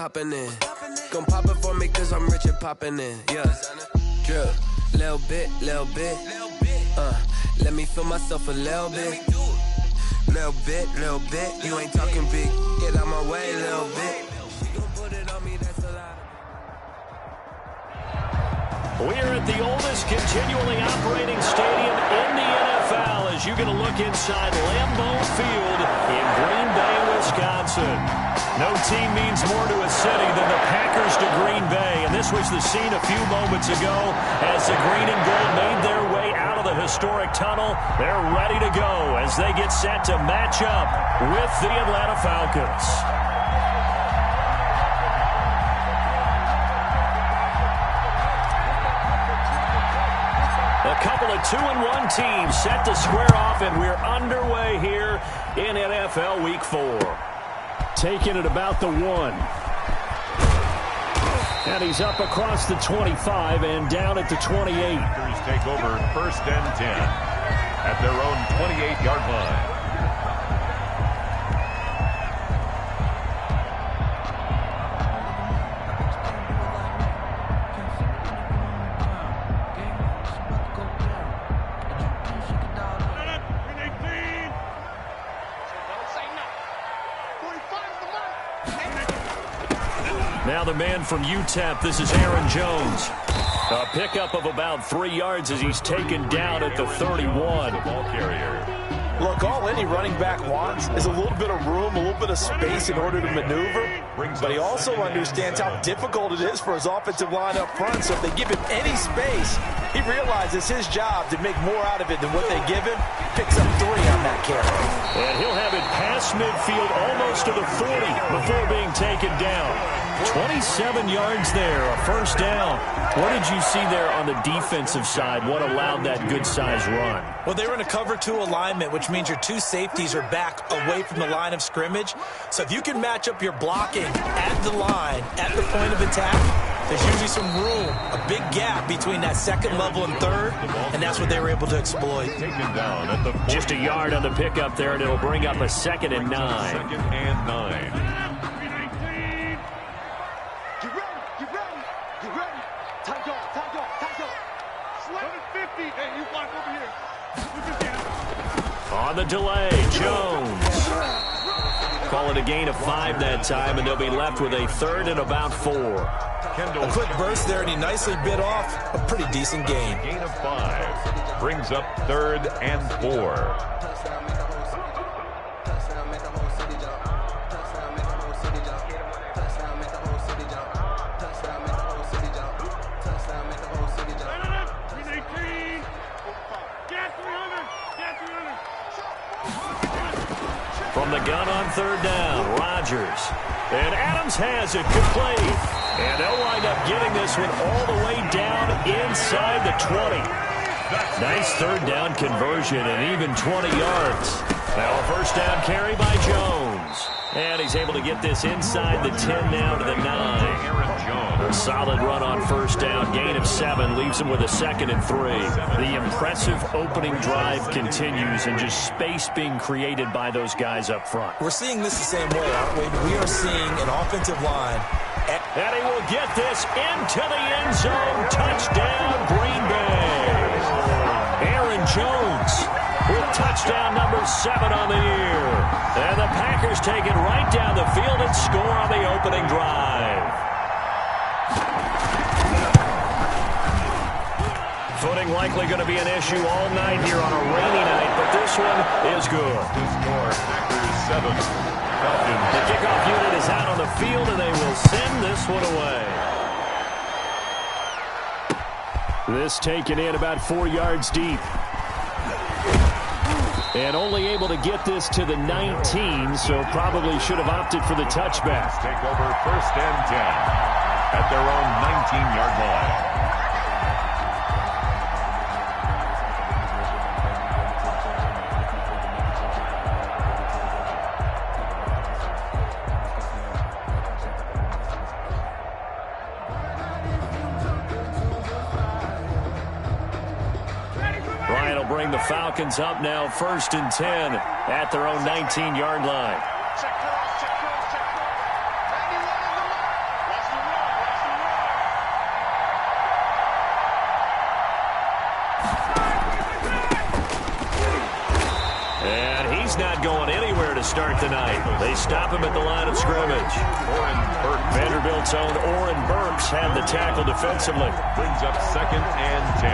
popping in. Gon' pop it for me cause I'm rich and popping in. Yeah. Drip. Little bit. Let me feel myself a little bit. Little bit. You ain't talking big. Get out my way, little bit. She gon' put it on me, that's a lot. We're at the oldest continually operating stadium in the NFL as you get a look inside Lambeau Field in Green Bay, Wisconsin. No team means more to a city than the Packers to Green Bay, and this was the scene a few moments ago as the green and gold made their way out of the historic tunnel. They're ready to go as they get set to match up with the Atlanta Falcons. A couple of 2-1 teams set to square off, and we're underway here in NFL Week 4. Taking it about the 1. And he's up across the 25 and down at the 28. Packers take over 1st and 10 at their own 28-yard line. Now the man from UTEP, this is Aaron Jones. A pickup of about 3 yards as he's taken down at the 31. Ball carrier. Look, all any running back wants is a little bit of room, a little bit of space in order to maneuver. But he also understands how difficult it is for his offensive line up front. So if they give him any space, he realizes his job to make more out of it than what they give him. Picks up 3 on that carry. And he'll have it past midfield almost to the 40 before being taken down. 27 yards there, a first down. What did you see there on the defensive side? What allowed that good-sized run? Well, they were in a cover 2 alignment, which means your 2 safeties are back away from the line of scrimmage. So if you can match up your blocking at the line, at the point of attack, there's usually some room, a big gap between that second level and third, and that's what they were able to exploit. Taken down at the 40. Just a yard on the pickup there, and it'll bring up a 2nd and 9. 2nd and 9. On the delay, Jones. Call it a gain of 5 that time, and they'll be left with a 3rd and about 4. A quick burst there, and he nicely bit off a pretty decent gain. Gain of 5 brings up 3rd and 4. From the gun on 3rd down, Rodgers. And Adams has it, complete. And they'll wind up getting this one all the way down inside the 20. Nice 3rd down conversion and even 20 yards. Now a first down carry by Jones. And he's able to get this inside the 10 now to the 9. A solid run on 1st down. Gain of 7 leaves him with a 2nd and 3. The impressive opening drive continues and just space being created by those guys up front. We're seeing this the same way, aren't we? We are seeing an offensive line. And he will get this into the end zone. Touchdown, Green Bay. Aaron Jones with touchdown number 7 on the year. And the Packers take it right down the field and score on the opening drive. Footing likely going to be an issue all night here on a rainy night, but this one is good. The score, Packers 7, Falcons. The kickoff unit is out on the field, and they will send this one away. This taken in about 4 yards deep. And only able to get this to the 19, so probably should have opted for the touchback. Take over 1st and 10 at their own 19-yard line. Bring the Falcons up now 1st and 10 at their own 19-yard line. he's not going anywhere to start the night. They stop him at the line of scrimmage. Vanderbilt's own Oren Burks had the tackle defensively. Brings up 2nd and 10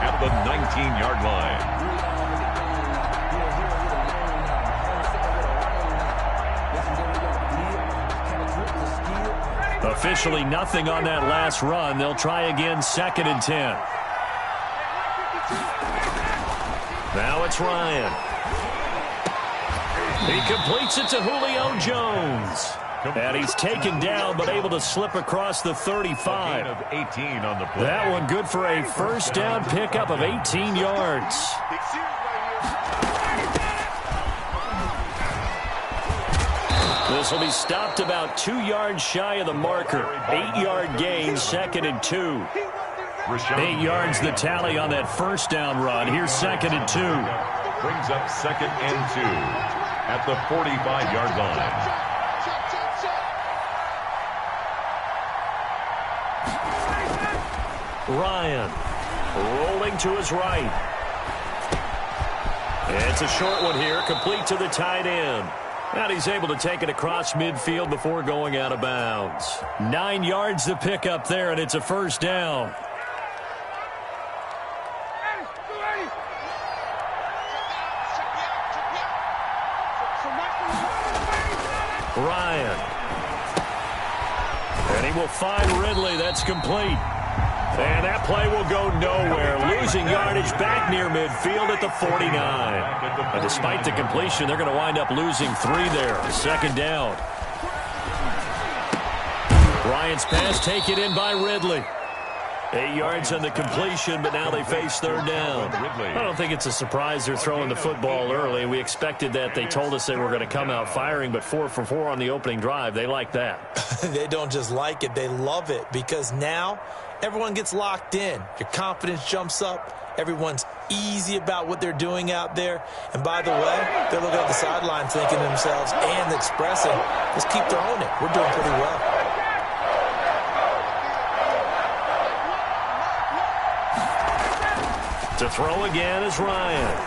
at the 19-yard line. Officially nothing on that last run. They'll try again, 2nd and 10. Now it's Ryan. He completes it to Julio Jones. And he's taken down, but able to slip across the 35. Of 18 on the play. That one good for a first down pickup of 18 yards. This will be stopped about 2 yards shy of the marker. 8-yard gain, 2nd and 2. 8 yards the tally on that first down run. Here's 2nd and 2. Brings up 2nd and 2 at the 45-yard line. Ryan rolling to his right. It's a short one here, complete to the tight end. And he's able to take it across midfield before going out of bounds. 9 yards to pick up there, and it's a first down. Ryan. And he will find Ridley. That's complete. And that play will go nowhere. Losing yardage back near midfield at the 49. And despite the completion, they're going to wind up losing 3 there. 2nd down. Bryant's pass taken in by Ridley. 8 yards on the completion, but now they face 3rd down. I don't think it's a surprise they're throwing the football early. We expected that. They told us they were going to come out firing, but 4 for 4 on the opening drive. They like that. They don't just like it. They love it because now everyone gets locked in. Your confidence jumps up. Everyone's easy about what they're doing out there. And by the way, they're looking at the sideline thinking to themselves and expressing, let's keep throwing it. We're doing pretty well. To throw again is Ryan.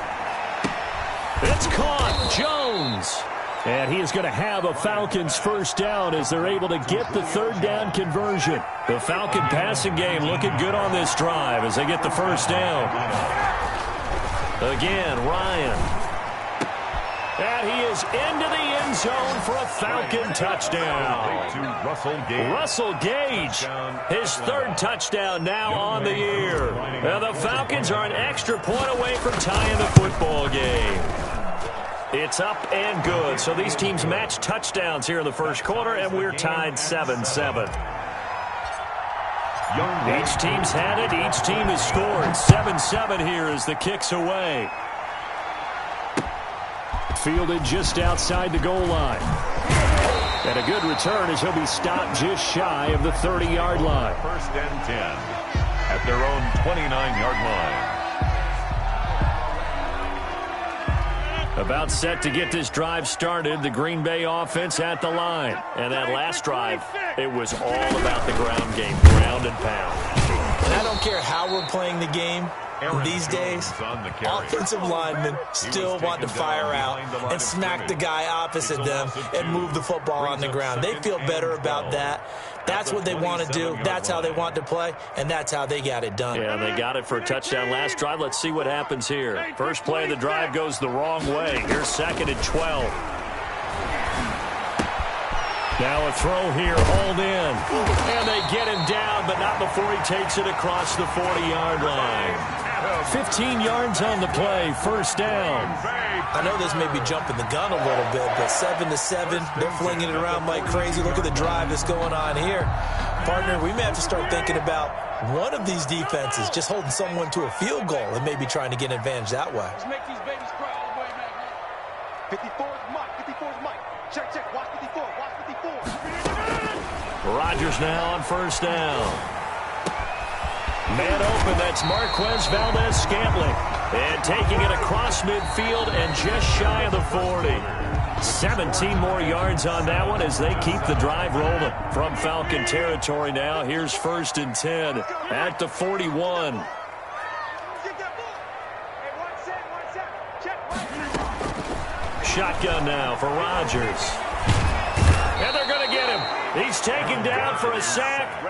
It's caught. Jones. And he is going to have a Falcons first down as they're able to get the 3rd down conversion. The Falcon passing game looking good on this drive as they get the first down. Again, Ryan. And he is into the end zone for a Falcon touchdown. Russell Gage, his 3rd touchdown now on the year. And the Falcons are an extra point away from tying the football game. It's up and good. So these teams match touchdowns here in the first quarter, and we're tied 7-7. Each team's had it. Each team has scored. 7-7 here as the kick's away. Fielded just outside the goal line. And a good return as he'll be stopped just shy of the 30-yard line. 1st and 10 at their own 29-yard line. About set to get this drive started, the Green Bay offense at the line. And that last drive, it was all about the ground game, ground and pound. And I don't care how we're playing the game these days, offensive linemen still want to fire out and smack the guy opposite them and move the football on the ground. They feel better about that. That's what they want to do. That's how they want to play, and that's how they got it done. Yeah, they got it for a touchdown last drive. Let's see what happens here. First play of the drive goes the wrong way. Here's 2nd and 12. Now a throw here, hauled in. And they get him down, but not before he takes it across the 40-yard line. 15 yards on the play, first down. I know this may be jumping the gun a little bit, but 7-7, they're flinging it around like crazy. Look at the drive that's going on here. Partner, we may have to start thinking about one of these defenses just holding someone to a field goal and maybe trying to get an advantage that way. Let's make these babies cry all the way, man. 54 is Mike. 54 is Mike. Check, check. Watch 54. Watch 54. Rodgers now on first down. Man open, that's Marquez Valdez-Scantling. And taking it across midfield and just shy of the 40. 17 more yards on that one as they keep the drive rolling. From Falcon territory now, here's 1st and 10 at the 41. shotgun now for Rodgers. And they're going to get him. He's taken down for a sack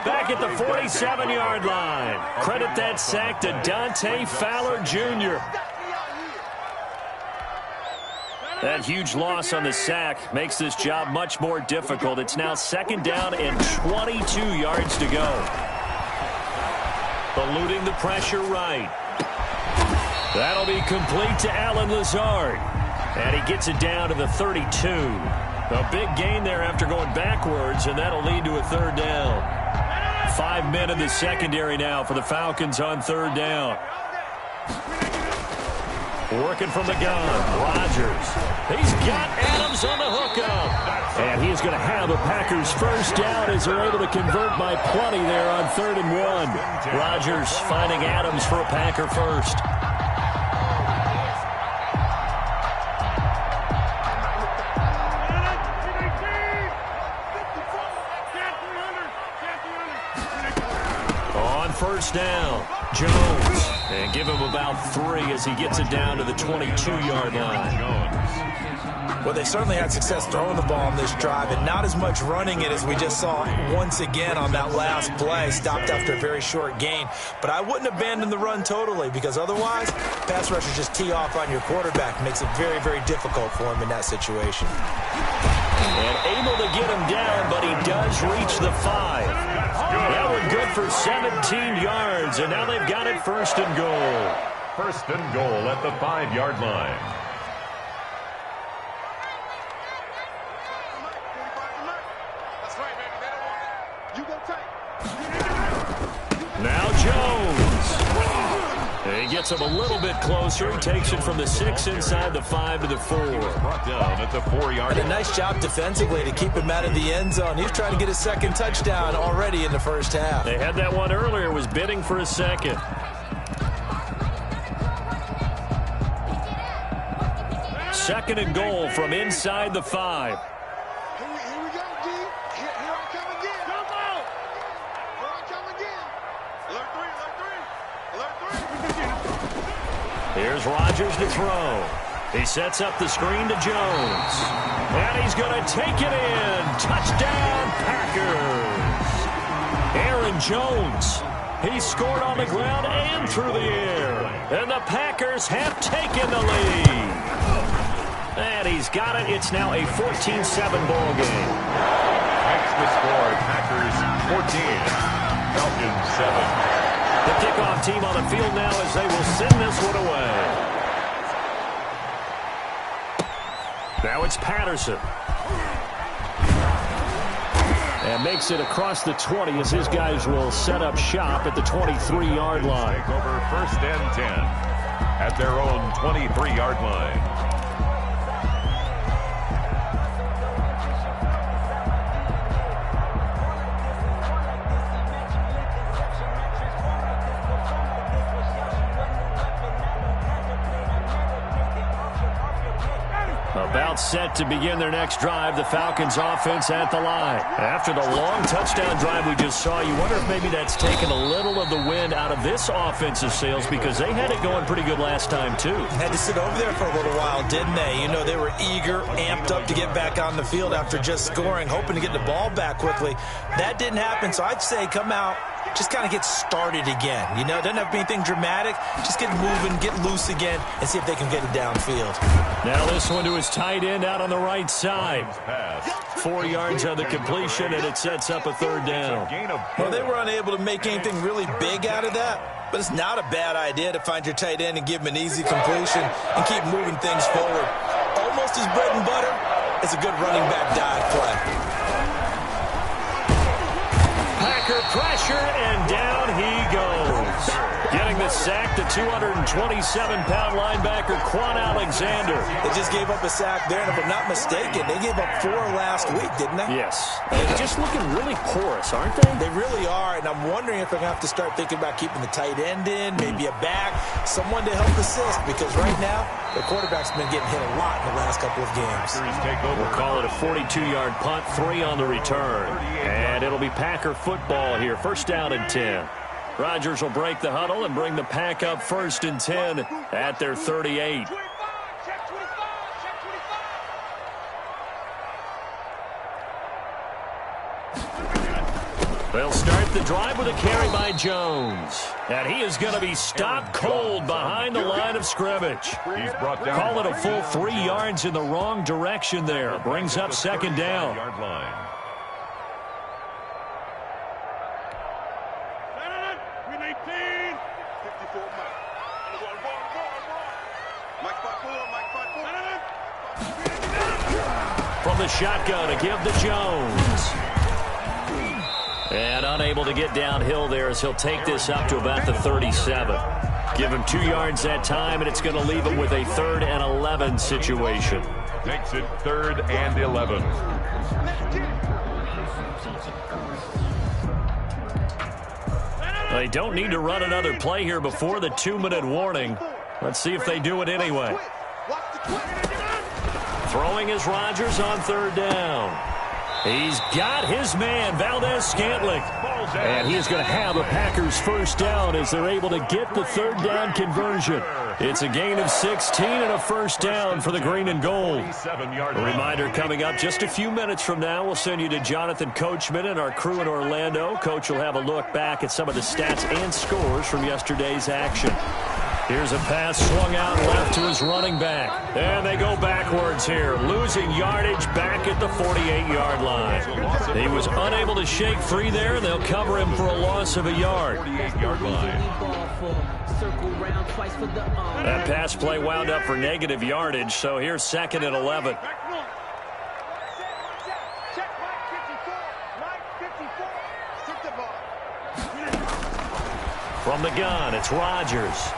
back at the 47-yard line. Credit that sack to Dante Fowler Jr. That huge loss on the sack makes this job much more difficult. It's now 2nd down and 22 yards to go. Eluding the pressure right. That'll be complete to Allen Lazard. And he gets it down to the 32. A big gain there after going backwards, and that'll lead to a 3rd down. 5 men in the secondary now for the Falcons on 3rd down. Working from the gun, Rodgers. He's got Adams on the hookup. And he's going to have the Packers' 1st down as they're able to convert by plenty there on 3rd and 1. Rodgers finding Adams for a Packer 1st. On 1st down, Jones. And give him about 3 as he gets it down to the 22-yard line. Well, they certainly had success throwing the ball on this drive, and not as much running it as we just saw once again on that last play. Stopped after a very short gain. But I wouldn't abandon the run totally, because otherwise, pass rushers just tee off on your quarterback. Makes it very, very difficult for him in that situation. And able to get him down, but he does reach the 5. That one good for 17 yards, and now they've got it 1st and goal. 1st and goal at the 5-yard line. That's right, baby. They don't want it. You go tight. Now Jones. He gets him a little bit closer. He takes it from the 6 inside the 5 to the 4. Brought down at the 4-yard line. And a nice job defensively to keep him out of the end zone. He's trying to get his 2nd touchdown already in the 1st half. They had that one earlier, was bidding for a 2nd. Second and goal from inside the 5. Here we go, G. Here I come again. Come on. Here I come again. Alert 3. Here's Rodgers to throw. He sets up the screen to Jones. And he's going to take it in. Touchdown, Packers. Aaron Jones. He scored on the ground and through the air. And the Packers have taken the lead. And he's got it. It's now a 14-7 ball game. That's the score. Packers 14, Falcons 7. The kickoff team on the field now as they will send this one away. Now it's Patterson. And makes it across the 20 as his guys will set up shop at the 23-yard line. Take over 1st and 10 at their own 23-yard line. About set to begin their next drive, the Falcons offense at the line. After the long touchdown drive we just saw, you wonder if maybe that's taken a little of the wind out of this offensive sails, because they had it going pretty good last time too. Had to sit over there for a little while, didn't they? You know, they were eager, amped up to get back on the field after just scoring, hoping to get the ball back quickly. That didn't happen, so I'd say come out, just kind of get started again. You know, doesn't have to be anything dramatic. Just get moving, get loose again, and see if they can get it downfield. Now this one to his tight end out on the right side. 4 yards on the completion, and it sets up a 3rd down. Well, they were unable to make anything really big out of that, but it's not a bad idea to find your tight end and give him an easy completion and keep moving things forward. Almost his bread and butter is a good running back dive play. Packer pressure, and down he goes. Getting the sack, the 227-pound linebacker, Quan Alexander. They just gave up a sack there, and if I'm not mistaken, they gave up 4 last week, didn't they? Yes. They're just looking really porous, aren't they? They really are, and I'm wondering if they're going to have to start thinking about keeping the tight end in, maybe a back, someone to help assist, because right now, the quarterback's been getting hit a lot in the last couple of games. We'll call it a 42-yard punt, 3 on the return. And it'll be Packer football here, 1st down and 10. Rodgers will break the huddle and bring the Pack up 1st and 10 at their 38. They'll start the drive with a carry by Jones. And he is going to be stopped cold behind the line of scrimmage. He's brought down. Call it a full 3 yards in the wrong direction there. Brings up second down. Yard line. From the shotgun, a give to Jones. And unable to get downhill there as he'll take this up to about the 37. Give him 2 yards that time, and it's going to leave him with a 3rd and 11 situation. Makes it 3rd and 11. They don't need to run another play here before the 2-minute warning. Let's see if they do it anyway. Throwing is Rodgers on 3rd down. He's got his man, Valdez-Scantling. And he is going to have a Packers first down as they're able to get the 3rd down conversion. It's a gain of 16 and a first down for the green and gold. A reminder coming up just a few minutes from now. We'll send you to Jonathan Coachman and our crew in Orlando. Coach will have a look back at some of the stats and scores from yesterday's action. Here's a pass swung out left to his running back. And they go backwards here, losing yardage back at the 48-yard line. He was unable to shake free there, and they'll cover him for a loss of a yard. 48-yard line. That pass play wound up for negative yardage, so here's 2nd and 11. From the gun, it's Rodgers.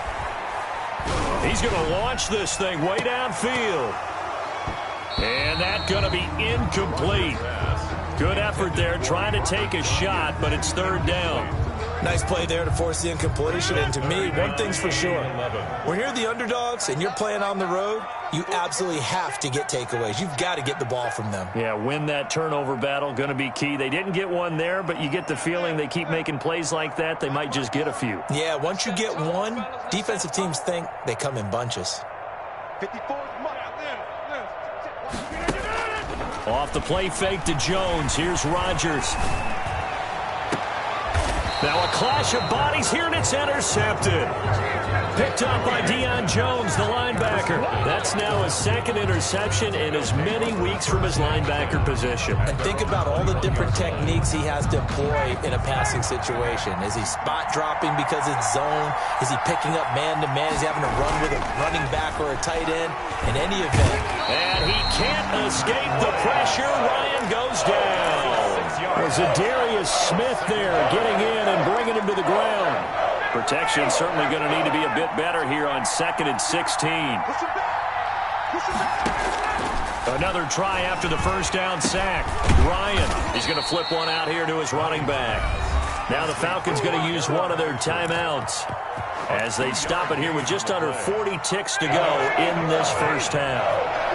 He's going to launch this thing way downfield. And that's going to be incomplete. Good effort there trying to take a shot, but it's 3rd down. Nice play there to force the incompletion. And to me, one thing's for sure. When you're the underdogs and you're playing on the road, you absolutely have to get takeaways. You've got to get the ball from them. Yeah, win that turnover battle, going to be key. They didn't get one there, but you get the feeling they keep making plays like that, they might just get a few. Yeah, once you get one, defensive teams think they come in bunches. Off the play fake to Jones. Here's Rodgers. Now a clash of bodies here, and it's intercepted. Picked up by Deion Jones, the linebacker. That's now his 2nd interception in as many weeks from his linebacker position. And think about all the different techniques he has to employ in a passing situation. Is he spot dropping because it's zone? Is he picking up man-to-man? Is he having to run with a running back or a tight end? In any event. And he can't escape the pressure. Ryan goes down. Zadarius Smith there getting in and bringing him to the ground. Protection certainly going to need to be a bit better here on 2nd and 16. Another try after the first down sack. Ryan, he's going to flip one out here to his running back. Now the Falcons going to use one of their timeouts as they stop it here with just under 40 ticks to go in this first half.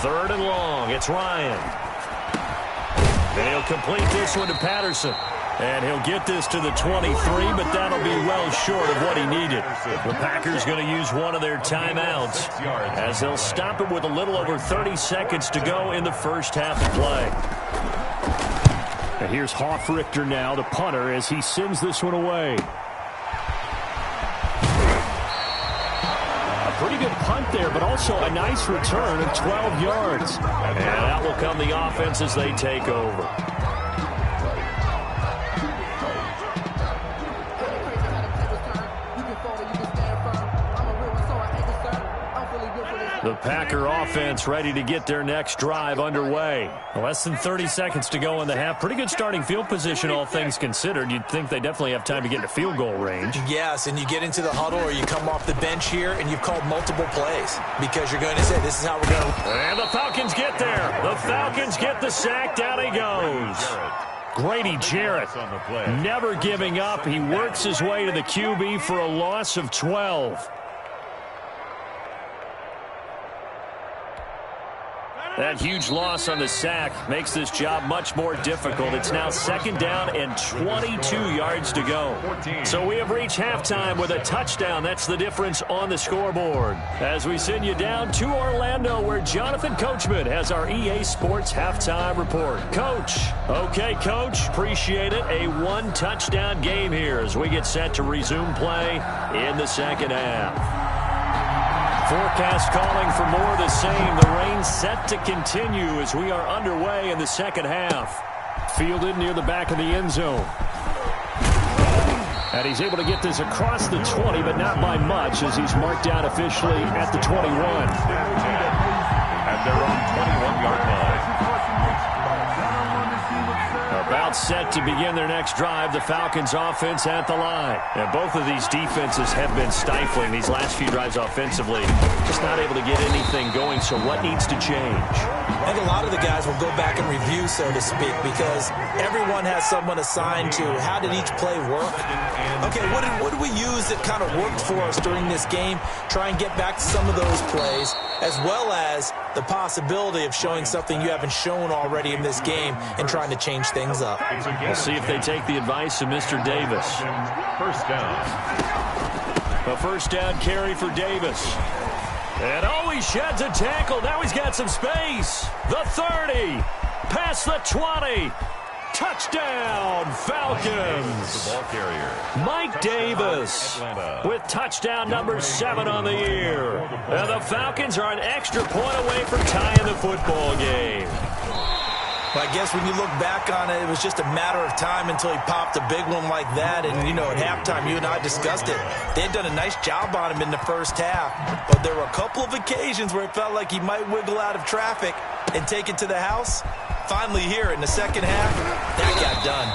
Third and long, it's Ryan. And he'll complete this one to Patterson. And he'll get this to the 23, but that'll be well short of what he needed. The Packers going to use one of their timeouts as they'll stop it with a little over 30 seconds to go in the first half of play. And here's Hoffrichter now, the punter, as he sends this one away. Pretty good punt there, but also a nice return of 12 yards. And out will come the offense as they take over. The Packer offense ready to get their next drive underway. Less than 30 seconds to go in the half. Pretty good starting field position, all things considered. You'd think they definitely have time to get into field goal range. Yes, and you get into the huddle or you come off the bench here and you've called multiple plays because you're going to say, this is how we're going to... And the Falcons get there. The Falcons get the sack. Down he goes. Grady Jarrett never giving up. He works his way to the QB for a loss of 12. That huge loss on the sack makes this job much more difficult. It's now 2nd down and 22 yards to go. So we have reached halftime with a touchdown. That's the difference on the scoreboard. As we send you down to Orlando, where Jonathan Coachman has our EA Sports halftime report. Coach. Okay, Coach. Appreciate it. A 1-touchdown game here as we get set to resume play in the second half. Forecast calling for more of the same. The rain set to continue as we are underway in the second half. Fielded near the back of the end zone. And he's able to get this across the 20, but not by much as he's marked down officially at the 21. At their own 21-yard line. About set to begin their next drive, the Falcons offense at the line. And both of these defenses have been stifling these last few drives offensively. Just not able to get anything going, so what needs to change? I think a lot of the guys will go back and review, so to speak, because everyone has someone assigned to how did each play work. Okay, what did we use that kind of worked for us during this game? Try and get back to some of those plays, as well as the possibility of showing something you haven't shown already in this game and trying to change things up. We'll see if they take the advice of Mr. Davis. First down. A first down carry for Davis. And he sheds a tackle. Now he's got some space. The 30. Past the 20. Touchdown, Falcons. The ball carrier. Mike Davis with touchdown number 7 on the year. And the Falcons are an extra point away from tying the football game. But I guess when you look back on it, it was just a matter of time until he popped a big one like that. And, you know, at halftime, you and I discussed it. They had done a nice job on him in the first half. But there were a couple of occasions where it felt like he might wiggle out of traffic and take it to the house. Finally here in the second half, that got done.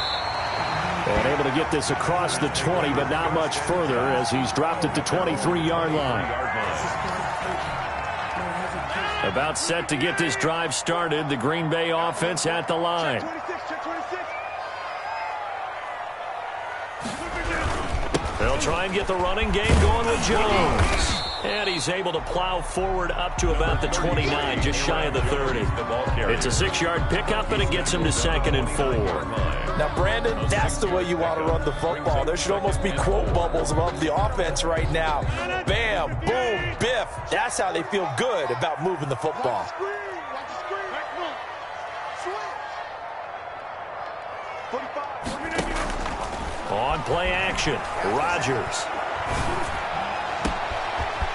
And able to get this across the 20, but not much further as he's dropped at the 23-yard line. About set to get this drive started, the Green Bay offense at the line. They'll try and get the running game going with Jones. And he's able to plow forward up to about the 29, just shy of the 30. It's a 6-yard pickup, and it gets him to 2nd and 4. Now, Brandon, that's the way you want to run the football. There should almost be quote bubbles above the offense right now. Bam, boom, biff. That's how they feel good about moving the football. On play action, Rodgers.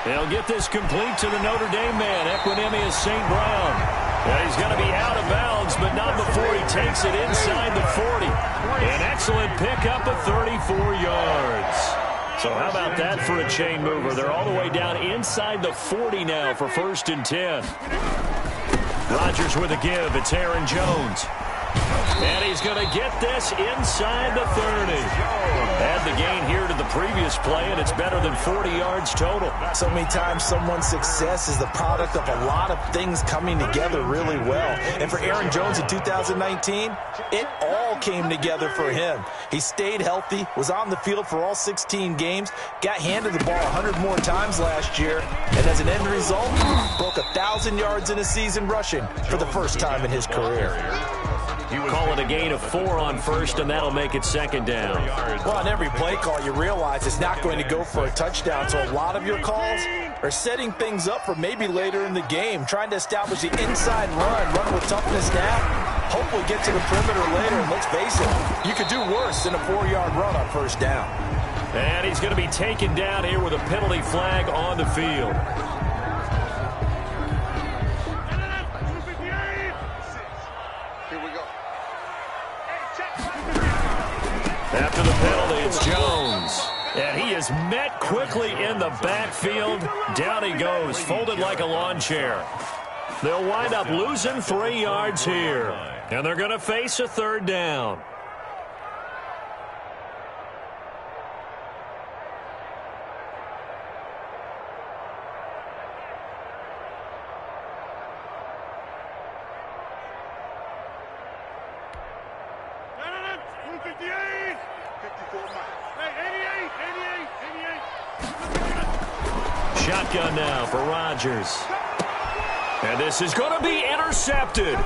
They'll get this complete to the Notre Dame man, Equinemius St. Brown. And he's going to be out of bounds, but not before he takes it inside the 40. An excellent pickup of 34 yards. So how about that for a chain mover? They're all the way down inside the 40 now for 1st and 10. Rodgers with a give. It's Aaron Jones. And he's going to get this inside the 30. Add the gain here to the previous play, and it's better than 40 yards total. So many times someone's success is the product of a lot of things coming together really well. And for Aaron Jones in 2019, it all came together for him. He stayed healthy, was on the field for all 16 games, got handed the ball 100 more times last year, and as an end result, broke 1,000 yards in a season rushing for the first time in his career. Call it a gain of 4 on 1st, and that'll make it 2nd down. Well, on every play call, you realize it's not going to go for a touchdown, so a lot of your calls are setting things up for maybe later in the game, trying to establish the inside run with toughness now, hopefully get to the perimeter later, and let's face it, you could do worse than a 4-yard run on 1st down. And he's going to be taken down here with a penalty flag on the field. After the penalty, it's Jones. And he is met quickly in the backfield. Down he goes, folded like a lawn chair. They'll wind up losing 3 yards here. And they're going to face a 3rd down. Shotgun now for Rodgers. And this is going to be intercepted.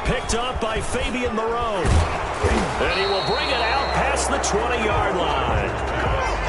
Picked up by Fabian Moreau. And he will bring it out past the 20-yard line.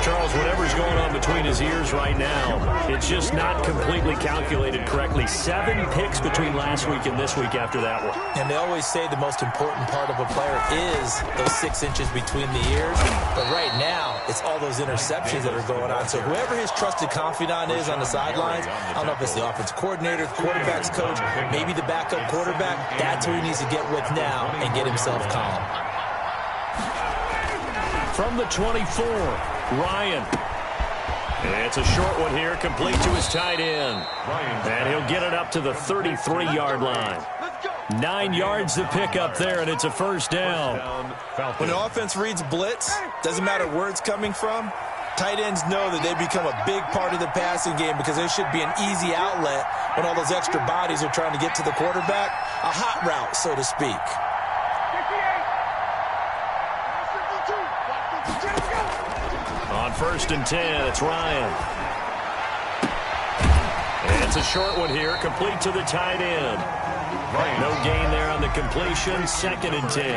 Charles, whatever's going on between his ears right now, it's just not completely calculated correctly. 7 picks between last week and this week after that one. And they always say the most important part of a player is those 6 inches between the ears. But right now, it's all those interceptions that are going on. So whoever his trusted confidant is on the sidelines, I don't know if it's the offensive coordinator, the quarterback's coach, maybe the backup quarterback, that's who he needs to get with now and get himself calm. From the 24, Ryan. It's a short one here, complete to his tight end. And he'll get it up to the 33-yard line. 9 yards to pick up there, and it's a first down. When the offense reads blitz, doesn't matter where it's coming from, tight ends know that they become a big part of the passing game because there should be an easy outlet when all those extra bodies are trying to get to the quarterback. A hot route, so to speak. On 1st and 10, it's Ryan. And it's a short one here, complete to the tight end. No gain there on the completion, 2nd and 10.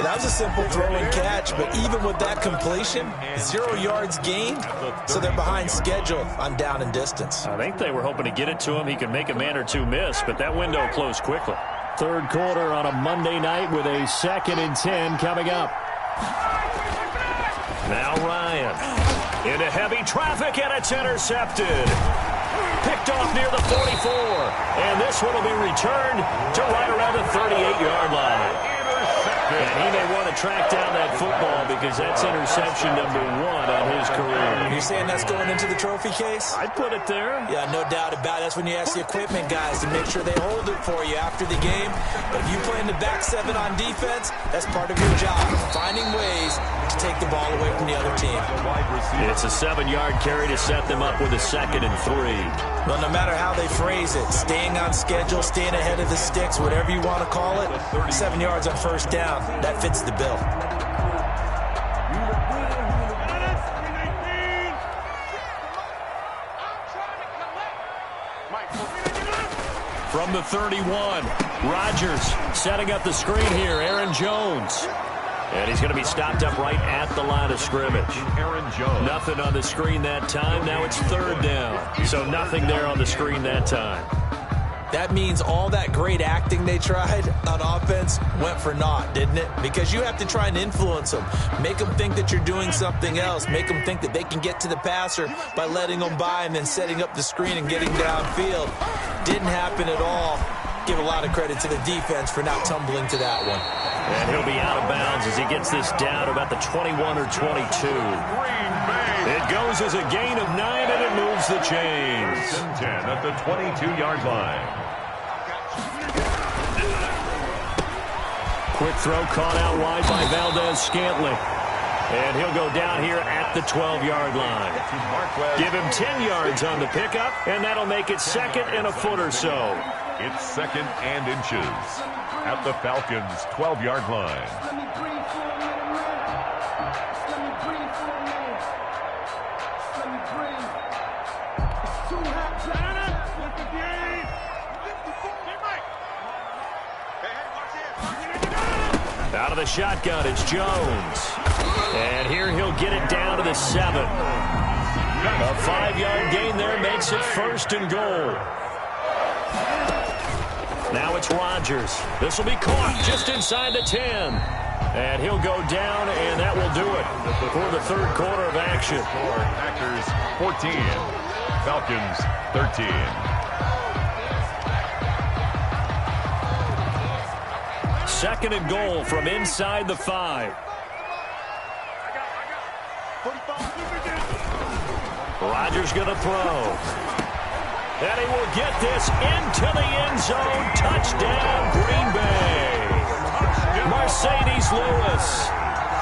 That was a simple throw and catch, but even with that completion, 0 yards gained, so they're behind schedule on down and distance. I think they were hoping to get it to him. He could make a man or two miss, but that window closed quickly. 3rd quarter on a Monday night with a 2nd and 10 coming up. Now Ryan into heavy traffic, and it's intercepted. Picked off near the 44, and this one will be returned to right around the 38-yard line. And he may want to track down that football because that's interception number 1 on his career. You're saying that's going into the trophy case? I'd put it there. Yeah, no doubt about it. That's when you ask the equipment guys to make sure they hold it for you after the game. But if you play in the back 7 on defense, that's part of your job, finding ways to take the ball away from the other team. It's a 7-yard carry to set them up with a 2nd and 3. Well, no matter how they phrase it, staying on schedule, staying ahead of the sticks, whatever you want to call it, 7 yards on 1st down, that fits the bill. From the 31, Rodgers setting up the screen here, Aaron Jones. And he's going to be stopped up right at the line of scrimmage. Aaron Jones. Nothing on the screen that time. Now it's 3rd down. So nothing there on the screen that time. That means all that great acting they tried on offense went for naught, didn't it? Because you have to try and influence them. Make them think that you're doing something else. Make them think that they can get to the passer by letting them by and then setting up the screen and getting downfield. Didn't happen at all. Give a lot of credit to the defense for not tumbling to that one. And he'll be out of bounds as he gets this down about the 21 or 22. It goes as a gain of 9, and it moves the chains. 10 at the 22-yard line. Quick throw caught out wide by Valdez-Scantling. And he'll go down here at the 12-yard line. Give him 10 yards on the pickup, and that'll make it 2nd and a foot or so. It's 2nd and inches at the Falcons' 12-yard line. Out of the shotgun, it's Jones. And here he'll get it down to the 7. A 5-yard gain there makes it 1st and goal. Now it's Rodgers. This will be caught just inside the 10. And he'll go down, and that will do it for the 3rd quarter of action. Packers 14, Falcons 13. 2nd and goal from inside the 5. Rodgers going to throw. And he will get this into the end zone. Touchdown, Green Bay. Mercedes Lewis,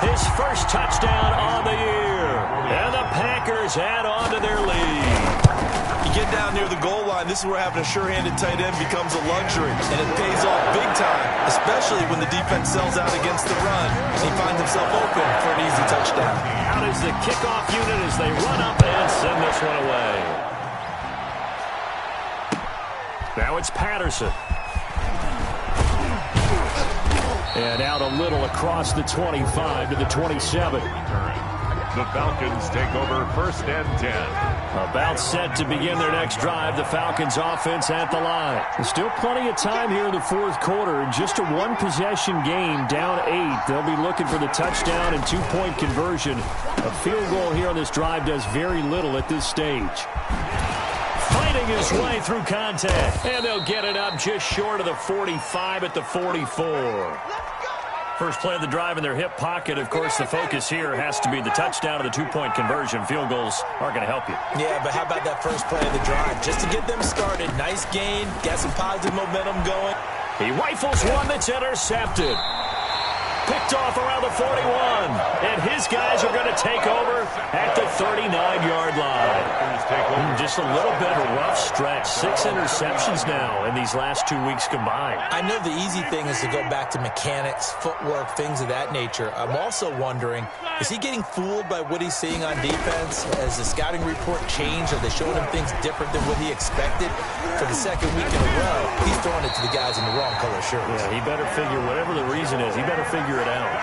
his first touchdown on the year. And the Packers add on to their lead. You get down near the goal line, this is where having a sure-handed tight end becomes a luxury. And it pays off big time, especially when the defense sells out against the run. And he finds himself open for an easy touchdown. Out is the kickoff unit as they run up and send this one away. Now it's Patterson. And out a little across the 25 to the 27. The Falcons take over 1st and 10. About set to begin their next drive. The Falcons offense at the line. There's still plenty of time here in the fourth quarter. In just a one-possession game, down 8. They'll be looking for the touchdown and two-point conversion. A field goal here on this drive does very little at this stage. Fighting his way through contact. And they'll get it up just short of the 45 at the 44. First play of the drive in their hip pocket. Of course, the focus here has to be the touchdown and the two-point conversion. Field goals aren't going to help you. Yeah, but how about that first play of the drive? Just to get them started. Nice gain. Got some positive momentum going. He rifles one that's intercepted. Picked off around the 41. And his guys are going to take over at the 39-yard line. Just a little bit of a rough stretch. 6 interceptions now in these last 2 weeks combined. I know the easy thing is to go back to mechanics, footwork, things of that nature. I'm also wondering, is he getting fooled by what he's seeing on defense? Has the scouting report changed? Are they showing him things different than what he expected? For the second week in a row, he's throwing it to the guys in the wrong color shirts. Yeah, he better figure, whatever the reason is, he better figure it out.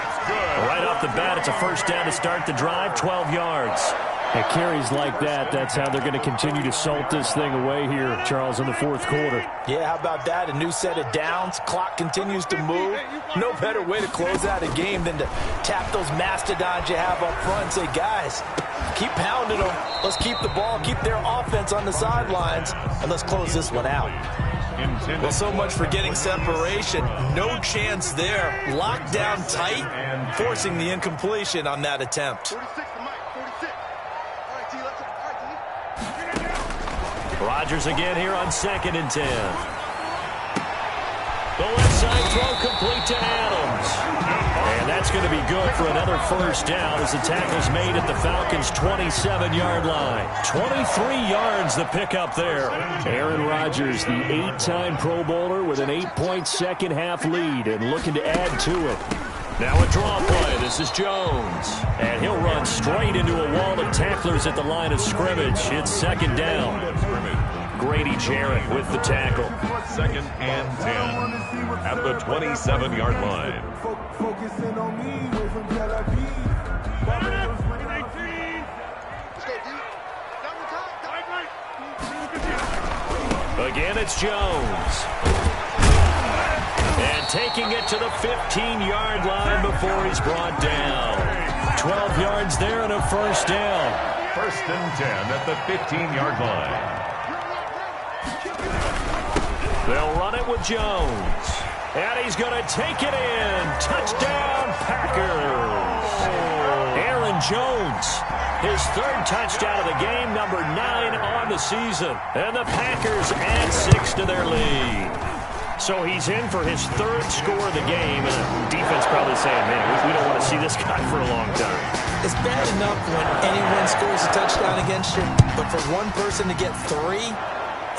Right off the bat, it's a first down to start the drive, 12 yards. And carries like that, that's how they're going to continue to salt this thing away here, Charles, in the fourth quarter. Yeah, how about that? A new set of downs. Clock continues to move. No better way to close out a game than to tap those mastodons you have up front and say, guys, keep pounding them. Let's keep the ball, keep their offense on the sidelines, and let's close this one out. Well, so much for getting separation. No chance there. Locked down tight, forcing the incompletion on that attempt. 46 to Mike, 46. All right, T, let's go. Rodgers again here on 2nd and 10. The left side throw complete to Adams. And that's going to be good for another first down as the tackle's made at the Falcons' 27-yard line. 23 yards the pickup there. Aaron Rodgers, the 8-time Pro Bowler with an 8-point second-half lead and looking to add to it. Now a draw play. This is Jones. And he'll run straight into a wall of tacklers at the line of scrimmage. It's second down. Grady Jarrett with the tackle. 2nd and 10 at the 27-yard line. Focusing on me, away from Tel Aviv. Again, it's Jones. And taking it to the 15-yard line before he's brought down. 12 yards there and a first down. 1st and 10 at the 15-yard line. They'll run it with Jones. And he's going to take it in. Touchdown, Packers. Aaron Jones, his 3rd touchdown of the game, number 9 on the season. And the Packers add 6 to their lead. So he's in for his 3rd score of the game. And the defense probably saying, man, we don't want to see this guy for a long time. It's bad enough when anyone scores a touchdown against you, but for one person to get 3,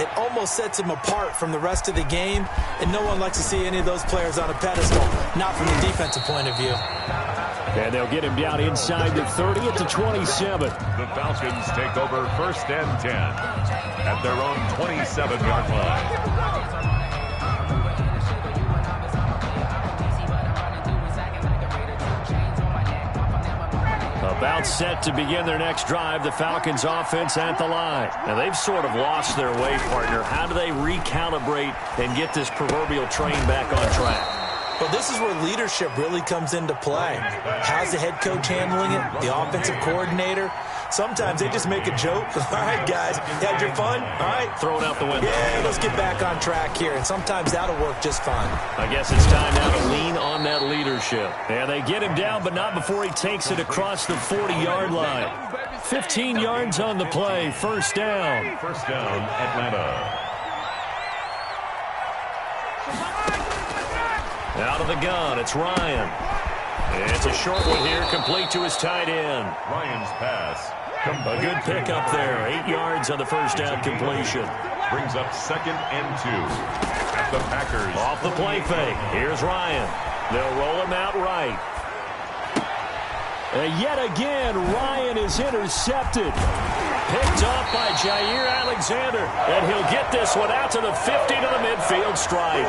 it almost sets him apart from the rest of the game, and no one likes to see any of those players on a pedestal, not from the defensive point of view. And they'll get him down inside the 30 at the 27. The Falcons take over 1st and 10 at their own 27-yard line. About set to begin their next drive, the Falcons offense at the line. Now, they've sort of lost their way, partner. How do they recalibrate and get this proverbial train back on track? Well, this is where leadership really comes into play. How's the head coach handling it? The offensive coordinator? Sometimes they just make a joke. All right, guys, you had your fun? All right. Throw it out the window. Yeah, let's get back on track here. And sometimes that'll work just fine. I guess it's time now to lean on that leadership. And they get him down, but not before he takes it across the 40-yard line. 15 yards on the play. First down. First down, Atlanta. Out of the gun, it's Ryan. It's a short one here, complete to his tight end. Ryan's pass. A good pickup there. 8 yards on the first down completion. Brings up 2nd and 2 at the Packers. Off the play fake. Here's Ryan. They'll roll him out right. And yet again, Ryan is intercepted. Picked off by Jair Alexander, and he'll get this one out to the 50 to the midfield stripe.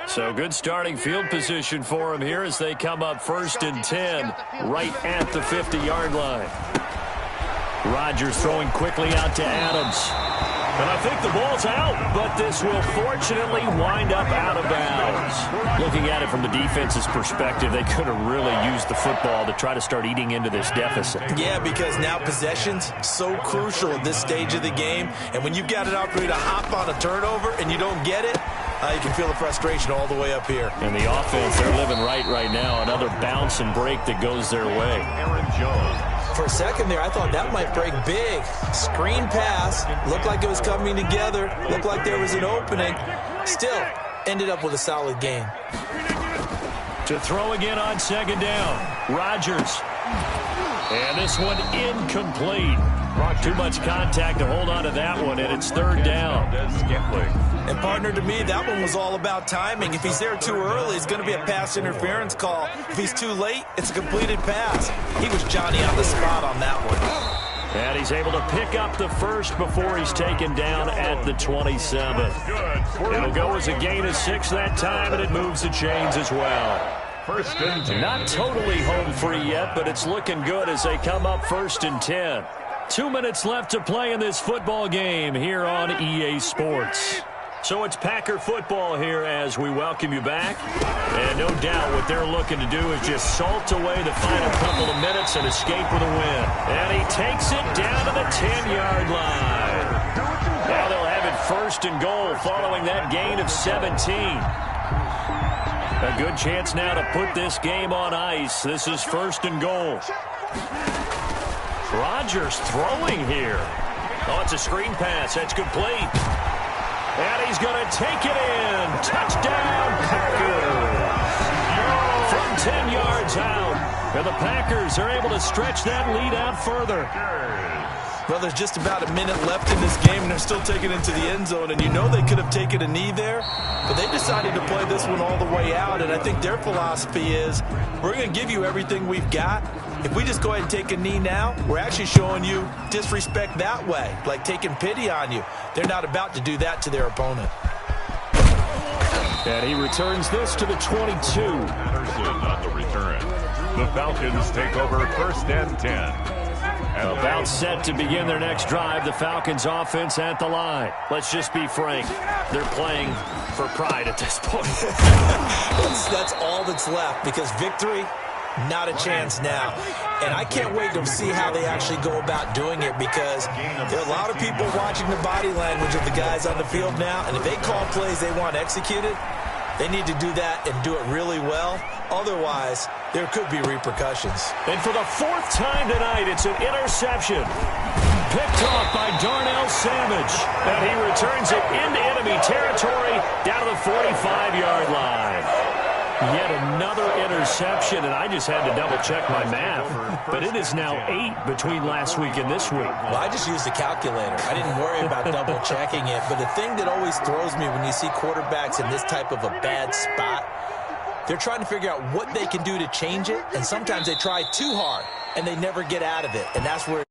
So good starting field position for him here as they come up 1st and 10 right at the 50-yard line. Rodgers throwing quickly out to Adams. And I think the ball's out, but this will fortunately wind up out of bounds. Looking at it from the defense's perspective, they could have really used the football to try to start eating into this deficit. Yeah, because now possession's so crucial at this stage of the game. And when you've got an opportunity to hop on a turnover and you don't get it, you can feel the frustration all the way up here. And the offense, they're living right now. Another bounce and break that goes their way. Aaron Jones. For a second there, I thought that might break big. Screen pass. Looked like it was coming together. Looked like there was an opening. Still, ended up with a solid game. To throw again on 2nd down. Rodgers. And this one incomplete. Too much contact to hold on to that one, and it's 3rd down. And partner, to me, that one was all about timing. If he's there too early, it's going to be a pass interference call. If he's too late, it's a completed pass. He was Johnny on the spot on that one. And he's able to pick up the first before he's taken down at the 27. It'll go as a gain of 6 that time, and it moves the chains as well. 1st and 10. Not totally home free yet, but it's looking good as they come up 1st and 10. 2 minutes left to play in this football game here on EA Sports. So it's Packer football here as we welcome you back. And no doubt what they're looking to do is just salt away the final couple of minutes and escape with a win. And he takes it down to the 10-yard line. Now they'll have it 1st and goal following that gain of 17. A good chance now to put this game on ice. This is 1st and goal. Rodgers throwing here. Oh, it's a screen pass. That's complete. And he's going to take it in. Touchdown, Packers. From 10 yards out. And the Packers are able to stretch that lead out further. Well, there's just about a minute left in this game, and they're still taking it into the end zone. And you know they could have taken a knee there, but they decided to play this one all the way out. And I think their philosophy is, we're going to give you everything we've got. If we just go ahead and take a knee now, we're actually showing you disrespect that way, like taking pity on you. They're not about to do that to their opponent. And he returns this to the 22. Patterson on the return. The Falcons take over 1st and 10. About set to begin their next drive, the Falcons offense at the line. Let's just be frank. They're playing for pride at this point. That's all that's left, because victory, not a chance now. And I can't wait to see how they actually go about doing it, because there are a lot of people watching the body language of the guys on the field now, and if they call plays they want executed, they need to do that and do it really well. Otherwise, there could be repercussions. And for the 4th time tonight, it's an interception. Picked off by Darnell Savage. And he returns it into enemy territory down to the 45-yard line. Yet another interception, and I just had to double-check my math. But it is now 8 between last week and this week. Well, I just used a calculator. I didn't worry about double-checking it. But the thing that always throws me when you see quarterbacks in this type of a bad spot, they're trying to figure out what they can do to change it, and sometimes they try too hard, and they never get out of it. And that's where